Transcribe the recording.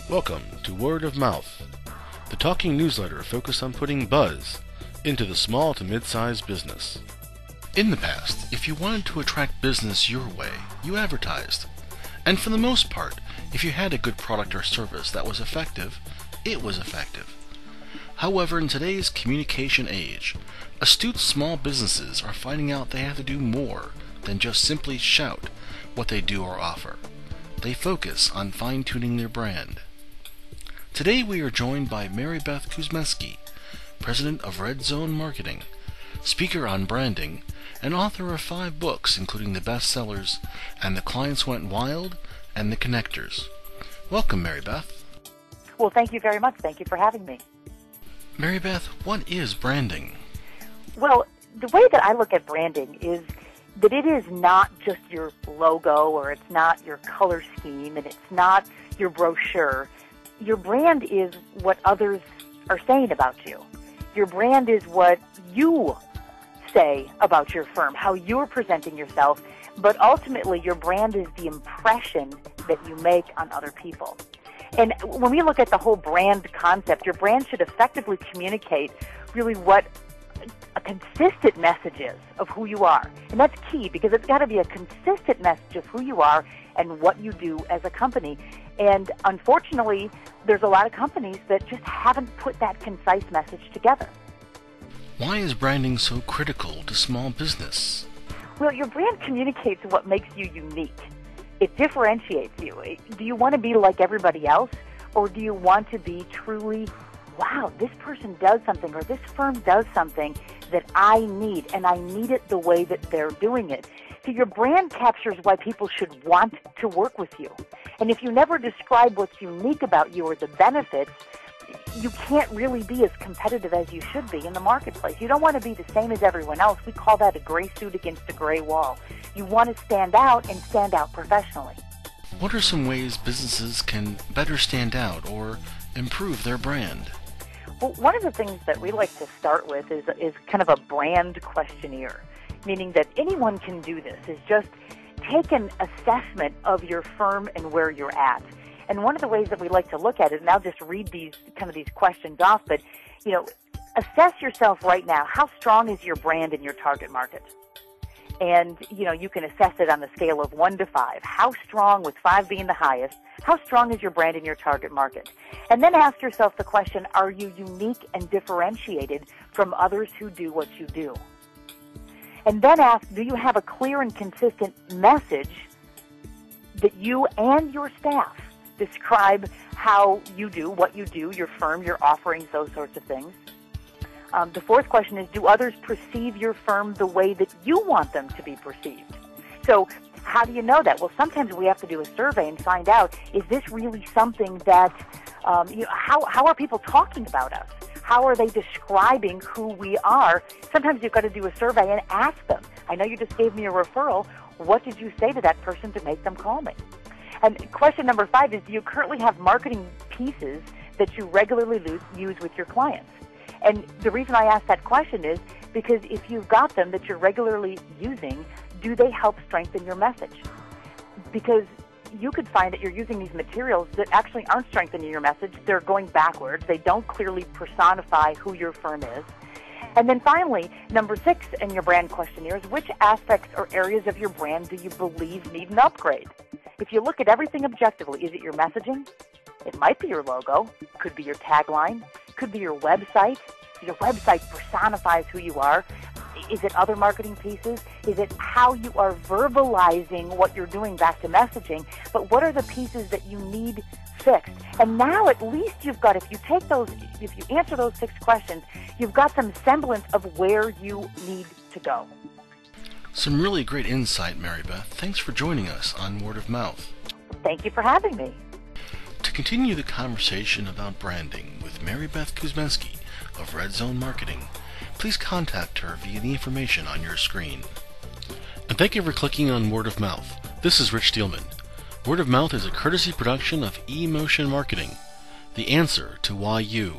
Welcome to Word of Mouth, the talking newsletter focused on putting buzz into the small to mid-sized business. In the past, if you wanted to attract business your way, you advertised. And for the most part, if you had a good product or service that was effective, it was effective. However, in today's communication age, astute small businesses are finding out they have to do more than just simply shout what they do or offer. They focus on fine-tuning their brand. Today we are joined by Maribeth Kuzmeski, President of Red Zone Marketing, speaker on branding, and author of 5 books including the bestsellers And the Clients Went Wild and The Connectors. Welcome, Maribeth. Well, thank you very much. Thank you for having me. Maribeth, what is branding? Well, the way that I look at branding is that it is not just your logo, or it's not your color scheme, and it's not your brochure. Your brand is what others are saying about you. Your brand is what you say about your firm, how you're presenting yourself, but ultimately your brand is the impression that you make on other people. And when we look at the whole brand concept, your brand should effectively communicate really what a consistent message is of who you are. And that's key, because it's got to be a consistent message of who you are and what you do as a company. And unfortunately, there's a lot of companies that just haven't put that concise message together. Why is branding so critical to small business? Well, your brand communicates what makes you unique. It differentiates you. Do you want to be like everybody else, or do you want to be truly, wow, this person does something, or this firm does something that I need, and I need it the way that they're doing it? So your brand captures why people should want to work with you. And if you never describe what's unique about you or the benefits, you can't really be as competitive as you should be in the marketplace. You don't want to be the same as everyone else. We call that a gray suit against a gray wall. You want to stand out, and stand out professionally. What are some ways businesses can better stand out or improve their brand? Well, one of the things that we like to start with is kind of a brand questionnaire, meaning that anyone can do this, is just take an assessment of your firm and where you're at. And one of the ways that we like to look at it, and I'll just read these questions off, but, assess yourself right now. How strong is your brand in your target market? And, you can assess it on the scale of 1 to 5. How strong, with 5 being the highest, how strong is your brand in your target market? And then ask yourself the question, are you unique and differentiated from others who do what you do? And then ask, do you have a clear and consistent message that you and your staff describe how you do, what you do, your firm, your offerings, those sorts of things? The 4th question is, do others perceive your firm the way that you want them to be perceived? So how do you know that? Well, sometimes we have to do a survey and find out, is this really something that, how are people talking about us? How are they describing who we are? Sometimes you've got to do a survey and ask them. I know you just gave me a referral. What did you say to that person to make them call me? And question number 5 is, do you currently have marketing pieces that you regularly use with your clients? And the reason I ask that question is because if you've got them that you're regularly using, do they help strengthen your message? Because you could find that you're using these materials that actually aren't strengthening your message. They're going backwards. They don't clearly personify who your firm is. And then finally, number 6 in your brand questionnaire is, which aspects or areas of your brand do you believe need an upgrade? If you look at everything objectively, is it your messaging? It might be your logo. Could be your tagline. Could be your website. Your website personifies who you are. Is it other marketing pieces? Is it how you are verbalizing what you're doing, back to messaging? But what are the pieces that you need fixed? And now at least you've got, if you answer those 6 questions, you've got some semblance of where you need to go. Some really great insight, Maribeth. Thanks for joining us on Word of Mouth. Thank you for having me. To continue the conversation about branding with Maribeth Kuzmeski of Red Zone Marketing, please contact her via the information on your screen. And thank you for clicking on Word of Mouth. This is Rich Steelman. Word of Mouth is a courtesy production of eMotion Marketing, the answer to why you